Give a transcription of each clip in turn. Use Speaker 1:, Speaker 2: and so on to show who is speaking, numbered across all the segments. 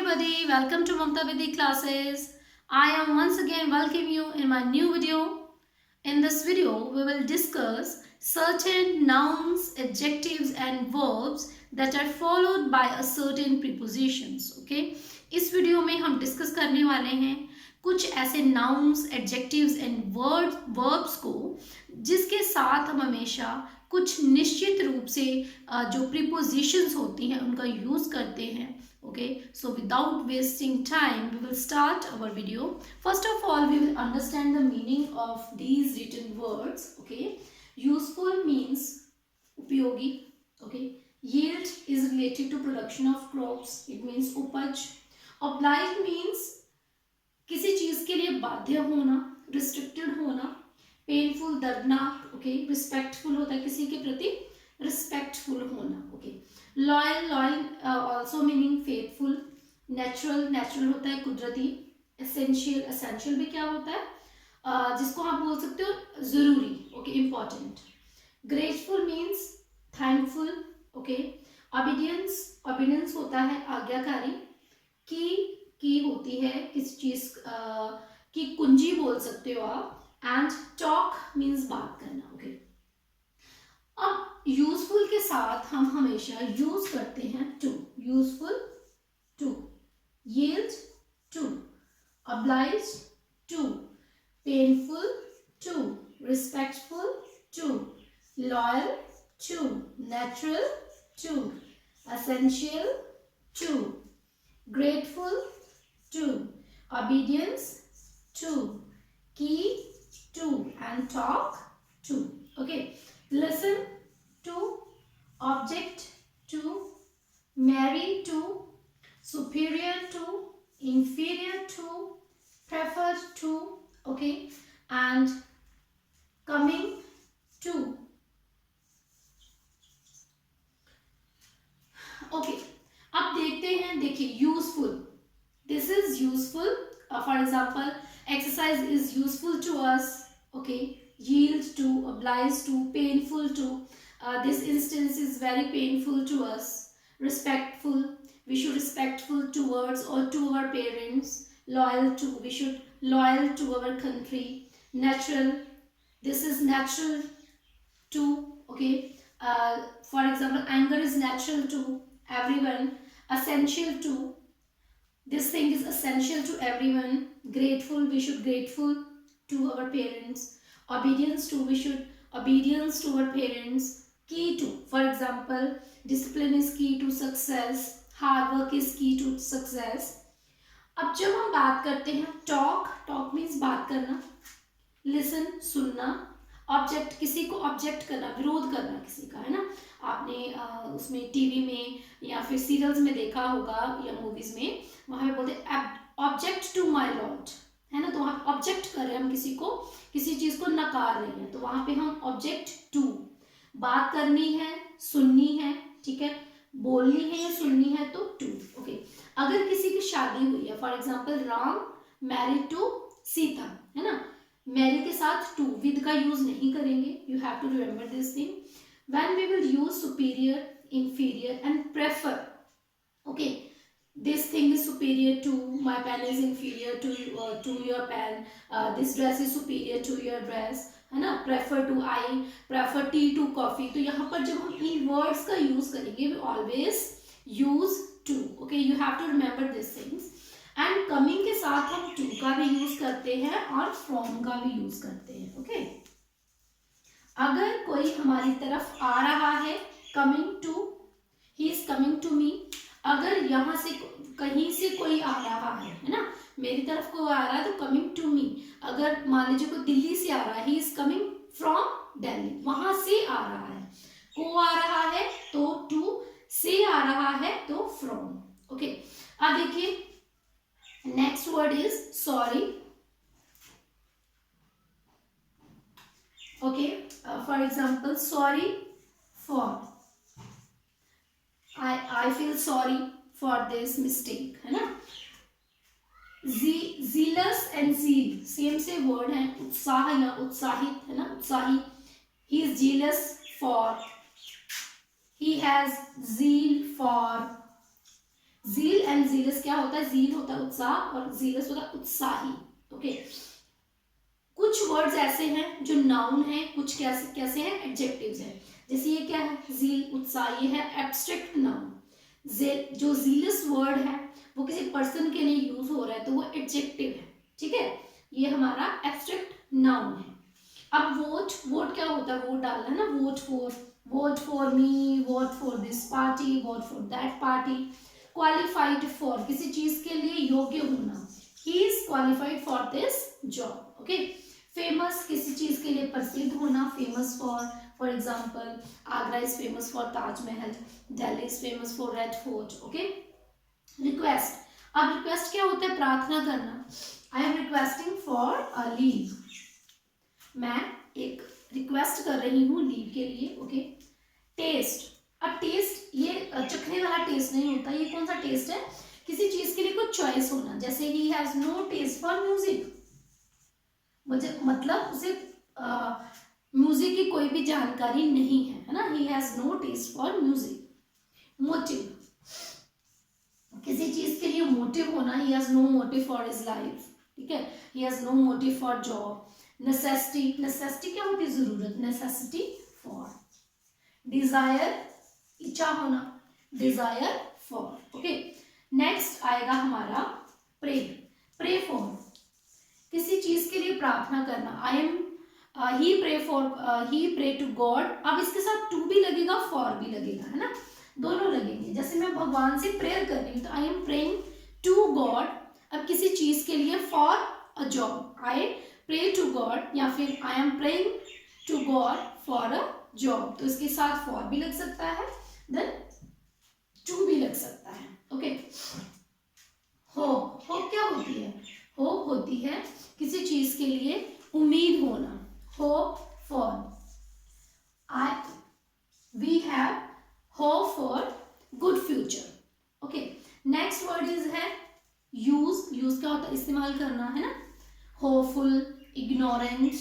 Speaker 1: everybody, welcome to Mamta Vidhi classes. I am once again welcoming you in my new video. In this video, we will discuss certain nouns, adjectives and verbs that are followed by a certain prepositions. Okay? इस video में हम discuss करने वाले हैं कुछ ऐसे nouns, adjectives and verbs को जिसके साथ हम हमेशा कुछ निश्चित रूप से जो prepositions होती हैं उनका यूज करते हैं. Okay, so without wasting time, we will start our video. First of all, we will understand the meaning of these written words. Okay, useful means उपयोगी. Okay, yield is related to production of crops. It means उपज. Obliged means किसी चीज के लिए बाध्य होना, restricted होना. Painful दर्दनाक. Okay, respectful होता है किसी के प्रति respectful होना. Okay. Loyal also meaning faithful. Natural होता है कुदरती. एसेंशियल भी क्या होता है जिसको आप बोल सकते हो जरूरी. Okay, important. Grateful means thankful. Okay. Obedience होता है आज्ञाकारी. की होती है किसी चीज की कुंजी बोल सकते हो आप. एंड टॉक मीन्स बात करना. ओके. अब यूजफुल के साथ हम हमेशा यूज करते हैं to. Useful to, yield to, oblige to, painful to, respectful to, loyal to, natural to, essential to, grateful to, obedience to, की to and talk to. Okay. Listen to, object to, marry to, superior to, inferior to, prefer to. Okay, and coming to. Okay, अब देखते हैं. देखिए useful, this is useful. For example, exercise is useful to us. Okay, yield to, oblige to, painful to. This instance is very painful to us. Respectful, we should respectful towards or to our parents. Loyal to, we should loyal to our country. Natural, this is natural to. Okay. For example, anger is natural to everyone. Essential to, this thing is essential to everyone. Grateful, we should grateful to our parents. Obedience to, we should obedience to our parents. Key to, for example, discipline is key to success. Hard work is key to success. अब जब हम बात करते हैं talk means बात करना. listen सुनना. Object, किसी को ऑब्जेक्ट करना, विरोध करना किसी का, है ना. आपने उसमें टीवी में या फिर सीरियल्स में देखा होगा या मूवीज में, वहां पे बोलते ऑब्जेक्ट टू माय लॉर्ड, है ना. तो वहां ऑब्जेक्ट कर रहे हैं हम किसी को, किसी चीज को नकार रहे हैं, तो वहां पे हम ऑब्जेक्ट टू. बात करनी है, सुननी है, ठीक है, बोलनी है या सुननी है तो टू. ओके. अगर किसी की शादी हुई है, for example Ram married to Sita, है ना. मैरी के साथ टू, विद का यूज नहीं करेंगे. You have to remember this thing. When we will use superior, inferior and prefer. Okay. This thing is superior to, my pen is inferior to your pen. This dress is superior to your dress, है ना. prefer to, I prefer tea to coffee. तो यहाँ पर जब हम इन words का use करेंगे, we always use to. Okay, you have to remember these things. And coming के साथ हम to का भी use करते हैं और from का भी use करते हैं. Okay. अगर कोई हमारी तरफ आ रहा है, coming to, he is coming to me. अगर यहाँ से कहीं से कोई आ रहा है ना, मेरी तरफ को आ रहा है तो कमिंग टू मी. अगर मान लीजिए कोई दिल्ली से आ रहा है, he is coming from Delhi, वहां से आ रहा है. को आ रहा है तो टू, से आ रहा है तो फ्रॉम. ओके. अब देखिए next word is sorry. Okay. For example sorry for, I feel sorry for this mistake, है ना. zealous and zeal सेम से वर्ड है. उत्साह है ना, उत्साहित, है ना, उत्साही. he is jealous for, he has zeal for. Zeal and jealous क्या होता है, जील होता है उत्साह और जीलस होता है उत्साही। ओके, कुछ वर्ड्स ऐसे हैं जो नाउन है, कुछ कैसे कैसे हैं, एडजेक्टिव्स हैं। जैसे ये क्या है, जील उत्साह, ये है एब्स्ट्रैक्ट नाउन। जो जीलस वर्ड है वो किसी पर्सन के लिए यूज हो रहा है तो वो एडजेक्टिव है, ठीक है, ये हमारा एब्स्ट्रैक्ट नाउन है। अब वोट, वोट क्या होता है, वोट डालना है ना, vote for me, vote for this party, vote for that party. Qualified for, किसी चीज के लिए योग्य होना, he is qualified for this job. Okay, famous, किसी चीज के लिए प्रसिद्ध होना, famous for example Agra is famous for Taj Mahal, Delhi is famous for red fort. Okay, request, अब रिक्वेस्ट क्या होता है, प्रार्थना करना, I am requesting for a leave, मैं एक रिक्वेस्ट कर रही हूँ लीव के लिए। ओके, टेस्ट, अब टेस्ट ये चखने वाला टेस्ट नहीं होता, ये कौन सा टेस्ट है, किसी चीज के लिए कुछ चॉइस होना, जैसे he has no taste for music, मुझे मतलब उसे म्यूजिक की कोई भी जानकारी नहीं है ना, he has no taste for music. Motive, किसी चीज के लिए मोटिव होना, he has no motive for his life, ठीक है, he has no motive for job. Necessity, necessity क्या होती है, जरूरत, नेसेसिटी फॉर। डिजायर, इच्छा होना, डिजायर फॉर। ओके, नेक्स्ट आएगा हमारा प्रे, प्रे फॉर, किसी चीज के लिए प्रार्थना करना, I am he pray for, he pray to God. अब इसके साथ टू भी लगेगा, फॉर भी लगेगा, है ना, दोनों लगेंगे। जैसे मैं भगवान से प्रेयर कर रही हूँ तो I am praying to God, अब किसी चीज के लिए for a job, I pray to God, या फिर I am praying to God for a job, तो इसके साथ फॉर भी लग सकता है, देन टू भी लग सकता है। ओके, होप, होप क्या होती है, होप होती है किसी चीज के लिए उम्मीद होना, hope for, I we have hope for good future. Okay, next word is है यूज, यूज क्या होता है, इस्तेमाल करना, है ना, होपफुल, इग्नोरेंट,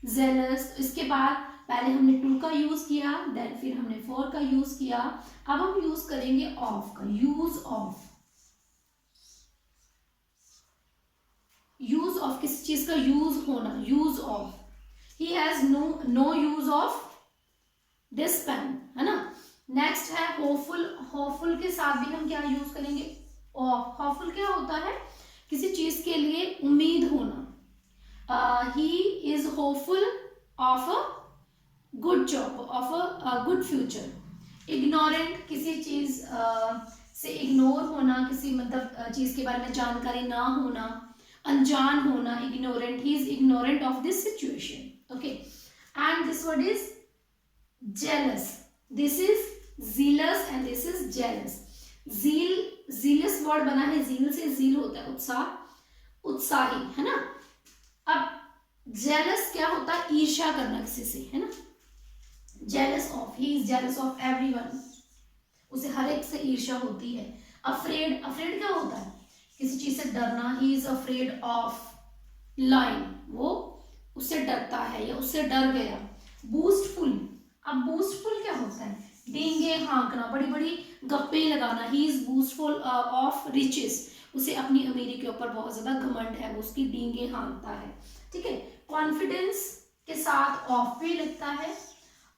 Speaker 1: जेलस। इसके बाद पहले हमने टू का यूज किया, देन फिर हमने फॉर का यूज किया, अब हम यूज करेंगे ऑफ का, यूज ऑफ, यूज ऑफ किसी चीज का यूज होना, use of, he has no use of this pen, है ना। नेक्स्ट है होपफुल, होपफुल के साथ भी हम क्या यूज करेंगे, ऑफ। होपफुल क्या होता है, किसी चीज के लिए उम्मीद होना, he is hopeful of a good job, of a good future. Ignorant, किसी चीज से इग्नोर होना, किसी मतलब चीज के बारे में जानकारी ना होना, अनजान होना, ignorant, he is ignorant of this situation. Okay, and this word is jealous, this is zealous and this is jealous। zeal, zealous word बना है, zeal से, zeal होता है उत्साह, उत्साही, है ना। अब jealous क्या होता है, ईर्ष्या करना किसी से, है ना, jealous of, he is jealous of everyone, उसे हर एक से ईर्ष्या होती है। afraid, afraid क्या होता है, किसी चीज से डरना, he is afraid of lion, वो उससे डरता है या उससे डर गया। boastful, अब बूस्टफुल क्या होता है, डींगे हाँकना, बड़ी बड़ी गप्पे लगाना, ही इज बूस्टफुल ऑफ रिचेस, उसे अपनी अमीरी के ऊपर बहुत ज्यादा घमंड है, वो उसकी डींगे हाँकता है, ठीक है। कॉन्फिडेंस के साथ ऑफ भी लगता है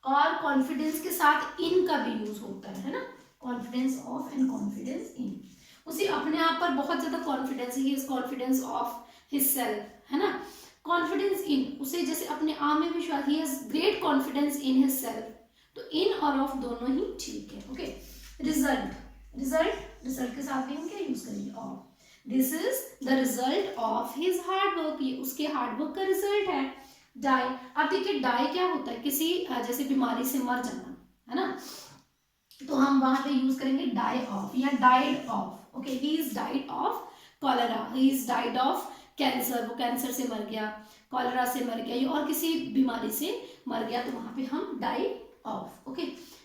Speaker 1: और कॉन्फिडेंस के साथ इन का भी यूज होता है ना, confidence of and confidence in, उसे अपने आप पर बहुत ज्यादा कॉन्फिडेंस है, he is confidence of his self, है ना। कॉन्फिडेंस इन, उसे जैसे अपने आप में विश्वास, ही has great confidence in his self, तो इन और ऑफ दोनों ही ठीक है। ओके, रिजल्ट, रिजल्ट, रिजल्ट के साथ भी हम क्या यूज करेंगे, of, this is the result of his hard work, ये उसके हार्ड वर्क का रिजल्ट है। डाई, अब देखिए डाई क्या होता है, किसी जैसे बीमारी से मर जाना, है ना, तो हम वहां पे यूज करेंगे डाई ऑफ या died of. Okay, he is died of cholera, he is died of cancer, वो कैंसर से मर गया, कॉलेरा से मर गया, या और किसी बीमारी से मर गया, तो वहां पे हम die of. Okay,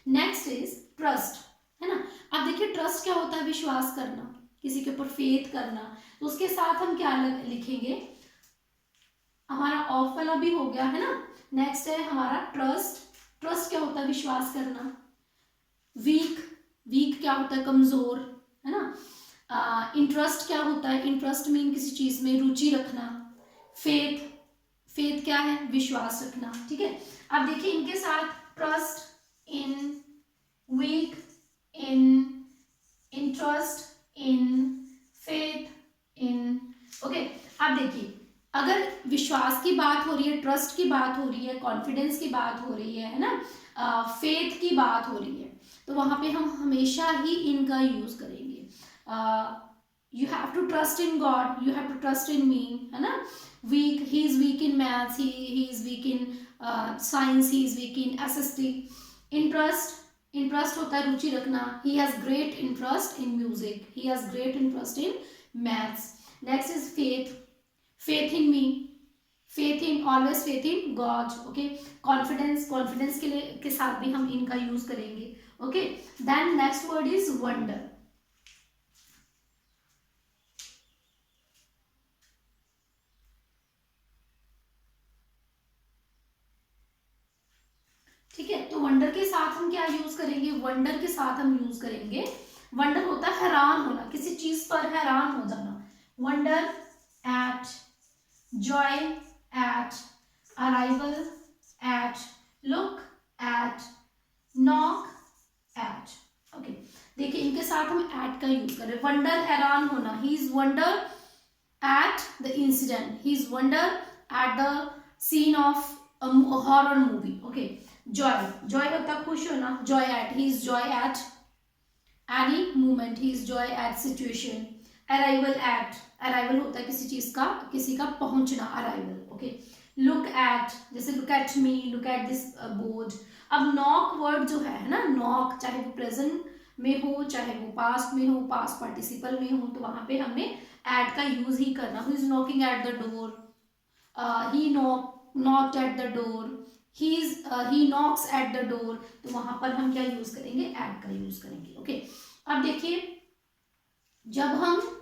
Speaker 1: next is trust, है ना। अब देखिए ट्रस्ट क्या होता है, विश्वास करना, किसी के ऊपर फेथ करना, तो उसके साथ हम क्या लिखेंगे, हमारा ऑफ वाला भी हो गया, है ना। नेक्स्ट है हमारा ट्रस्ट, ट्रस्ट क्या होता है, विश्वास करना। वीक, वीक क्या होता है, कमजोर, है ना। इंटरेस्ट क्या होता है? इंटरेस्ट मीन किसी चीज में रुचि रखना. फेथ, फेथ क्या है? विश्वास रखना. ठीक है, अब देखिए इनके साथ trust in, weak in, interest in, faith in. Okay, अब देखिए अगर विश्वास की बात हो रही है, ट्रस्ट की बात हो रही है, कॉन्फिडेंस की बात हो रही है ना, फेथ की बात हो रही है, तो वहां पे हम हमेशा ही इनका यूज करेंगे. You have to trust in God, you have to trust in me, है ना. Weak, he is weak in maths, he is weak in science, he is weak in SST. Interest, interest होता है रुचि रखना. He has great interest in music, he has great interest in maths. Next is faith, faith in me, faith in, always faith in God. Okay, confidence, confidence के लिए के साथ भी हम इनका यूज करेंगे. Okay, then next word is wonder. ठीक है, तो वंडर के साथ हम क्या यूज करेंगे? वंडर के साथ हम यूज करेंगे, वंडर होता है हैरान होना, किसी चीज पर हैरान हो जाना. Wonder at, joy at, arrival at, look at, knock at. Okay, देखिए इनके साथ हम at का यूज करें. वंडर हैरान होना, he is wonder at the incident, he is wonder at the scene of a horror movie. Okay, joy, joy होता है खुश होना, joy at, he is joy at any moment, he is joy at situation. Arrival at, arrival होता है किसी चीज का, किसी का पहुंचना, अराइवल. ओके, लुक एट, जैसे look at me, look at this board. अब नॉक वर्ड जो है ना, नॉक चाहे वो प्रेजेंट में हो, चाहे वो पास्ट में हो, पास्ट पार्टिसिपल में हो, तो वहां पे हमने एट का यूज ही करना. Who is knocking at the door, he knocked at the door, he Knox at the door. तो वहां पर हम क्या यूज करेंगे? एट का यूज करेंगे. ओके, अब देखिए जब हम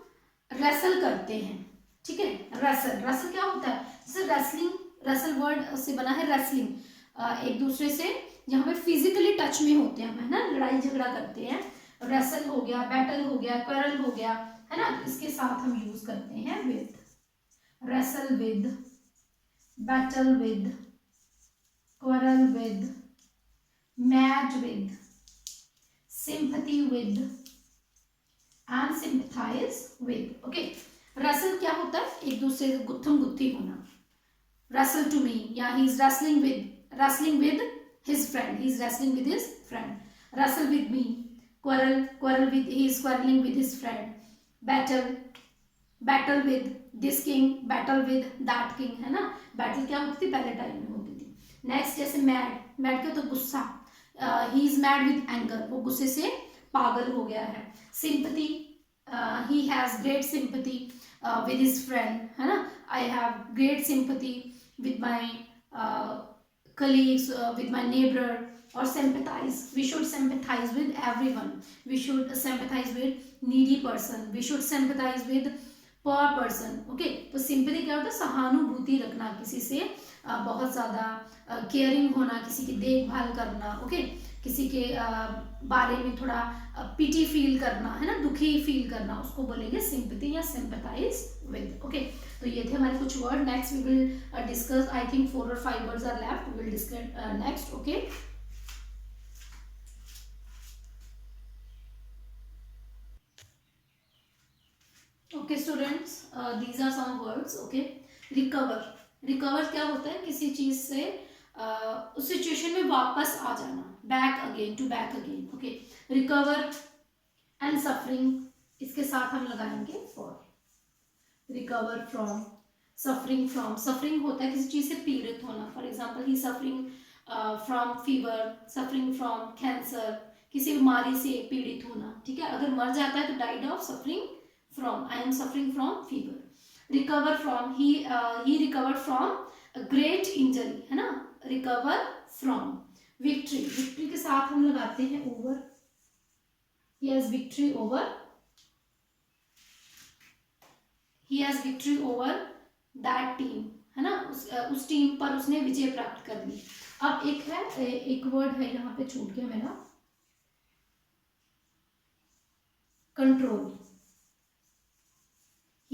Speaker 1: रेसल करते हैं, ठीक है, रेसल, रेसल क्या होता है? जैसे रेसलिंग, रेसल वर्ड से बना है रेसलिंग, एक दूसरे से जहाँ पे फिजिकली टच में होते हैं, है ना, लड़ाई झगड़ा करते हैं. रेसल हो गया, बैटल हो गया, क्वेरल हो गया, है ना. इसके साथ हम यूज करते हैं with, wrestle with, battle with, quarrel with, match with, sympathy with and sympathize with. Okay, wrestle क्या होता है? एक दूसरे से गुत्थम गुत्थी होना. wrestle to me, या he is wrestling with his friend, he is wrestling with his friend. wrestle with me, quarrel with, he is quarreling with his friend. battle with this king, battle with that king, है ना. battle क्या होती थी? पहले time में होती थी. Next जैसे mad क्या तो गुस्सा, he is mad with anger, वो गुस्से से पागल हो गया है. Sympathy, he has great sympathy with his friend, है ना. I have great sympathy with my colleagues, with my neighbor. और sympathize, we should sympathize with everyone, we should sympathize with needy person, we should sympathize with poor person. Okay, तो sympathy क्या होता है? सहानुभूति रखना किसी से, बहुत ज़्यादा केयरिंग होना, किसी की देखभाल करना. ओके, किसी के बारे में थोड़ा पिटी फील करना, है ना, दुखी फील करना, उसको बोलेंगे सिंपैथी या सिंपैथाइज विद. ओके, तो ये थे हमारे कुछ word. Next we will discuss, I think 4 or 5 words are left, we will discuss next. Okay, okay students, these are some words. Okay, recover, recover क्या होता है? किसी चीज से उस सिचुएशन में वापस आ जाना, back again, to back again. Okay, recover and suffering, इसके साथ हम लगाएंगे for. Recover from, suffering from, suffering होता है किसी चीज से पीड़ित होना. For example, he suffering from fever, suffering from cancer, किसी बीमारी से पीड़ित होना. ठीक है, अगर मर जाता है तो died of suffering from, I am suffering from fever. Recover from, he recovered from great injury, है ना. Recover from. विक्ट्री, विक्ट्री के साथ हम लगाते हैं over, he has victory over, he has victory over that team, है ना. उस टीम पर उसने विजय प्राप्त कर ली. अब एक है, एक वर्ड है यहाँ पे छूट गया मेरा, control.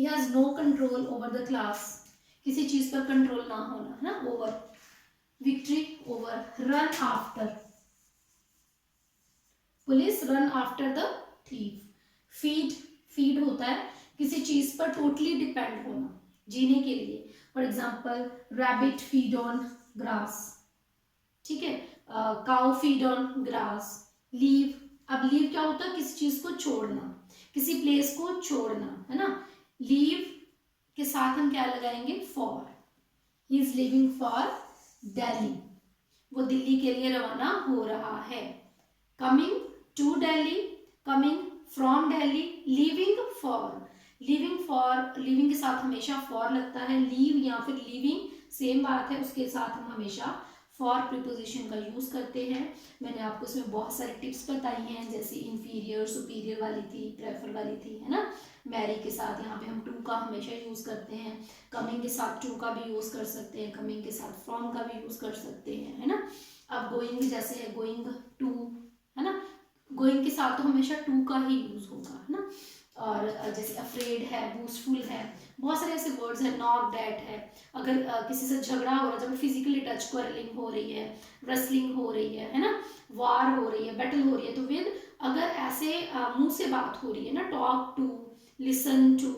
Speaker 1: Has no control over the class, किसी चीज पर कंट्रोल ना होना, है ना, over, victory over, run after, police run after the thief, feed, feed होता है किसी चीज पर टोटली डिपेंड होना जीने के लिए, for example rabbit feed on grass, ठीक है, cow feed on grass, leave, अब लीव क्या होता है, किसी चीज को छोड़ना, किसी प्लेस को छोड़ना, है ना, लीव के साथ हम क्या लगाएंगे, for, he is living for Delhi, वो दिल्ली के लिए रवाना हो रहा है, coming to Delhi, coming from Delhi, living for, living for, living के साथ हमेशा फॉर लगता है, लीव या फिर लिविंग सेम बात है, उसके साथ हम हमेशा फॉर प्रीपोजिशन का यूज करते हैं। मैंने आपको इसमें बहुत सारी टिप्स बताई हैं, जैसे इंफीरियर सुपीरियर वाली थी, प्रेफर वाली थी, है ना, मैरी के साथ यहाँ पे हम टू का हमेशा यूज करते हैं, कमिंग के साथ टू का भी यूज कर सकते हैं, कमिंग के साथ फ्रॉम का भी यूज कर सकते हैं, है ना। अब गोइंग जैसे है, गोइंग टू, है ना, गोइंग के साथ तो हमेशा टू का ही यूज होगा, है ना, और जैसे अफ्रेड है, बूस्टफुल है, बहुत सारे ऐसे वर्ड्स हैं, नॉट डेट है, अगर किसी से झगड़ा हो रहा है, जब फिजिकली टच क्वारलिंग हो रही है, रेसलिंग हो रही है ना, वार हो रही है, बैटल हो रही है, तो विद अगर ऐसे मुंह से बात हो रही है ना, टॉक टू, लिसन टू,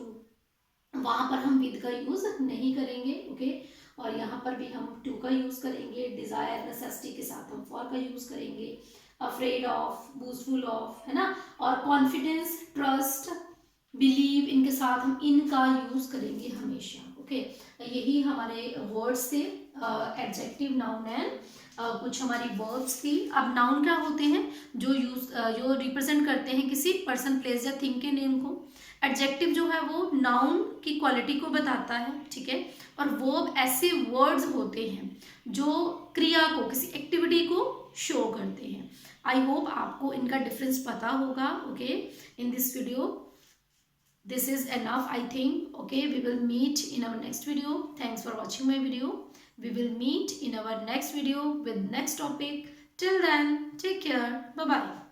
Speaker 1: वहां पर हम विद का यूज नहीं करेंगे, ओके, और यहाँ पर भी हम टू का यूज करेंगे, डिजायर नेसेसिटी के साथ हम फॉर का यूज करेंगे, अफ्रेड ऑफ, बूस्टफुल ऑफ, है ना, और कॉन्फिडेंस, ट्रस्ट, बिलीव, इनके साथ हम इनका यूज करेंगे हमेशा, ओके। यही हमारे वर्ड्स थे, एडजेक्टिव, नाउन एंड कुछ हमारी वर्ब्स थी। अब नाउन क्या होते हैं, जो रिप्रेजेंट करते हैं किसी पर्सन, प्लेस या थिंग के नेम को। एडजेक्टिव जो है वो नाउन की क्वालिटी को बताता है, ठीक है, और वर्ब ऐसे वर्ड्स होते हैं जो क्रिया को, किसी एक्टिविटी को शो करते हैं। आई होप आपको इनका डिफरेंस पता होगा, okay, in this video. This is enough, I think, okay. We will meet in our next video. Thanks for watching my video. We will meet in our next video with next topic. Till then, take care. Bye bye.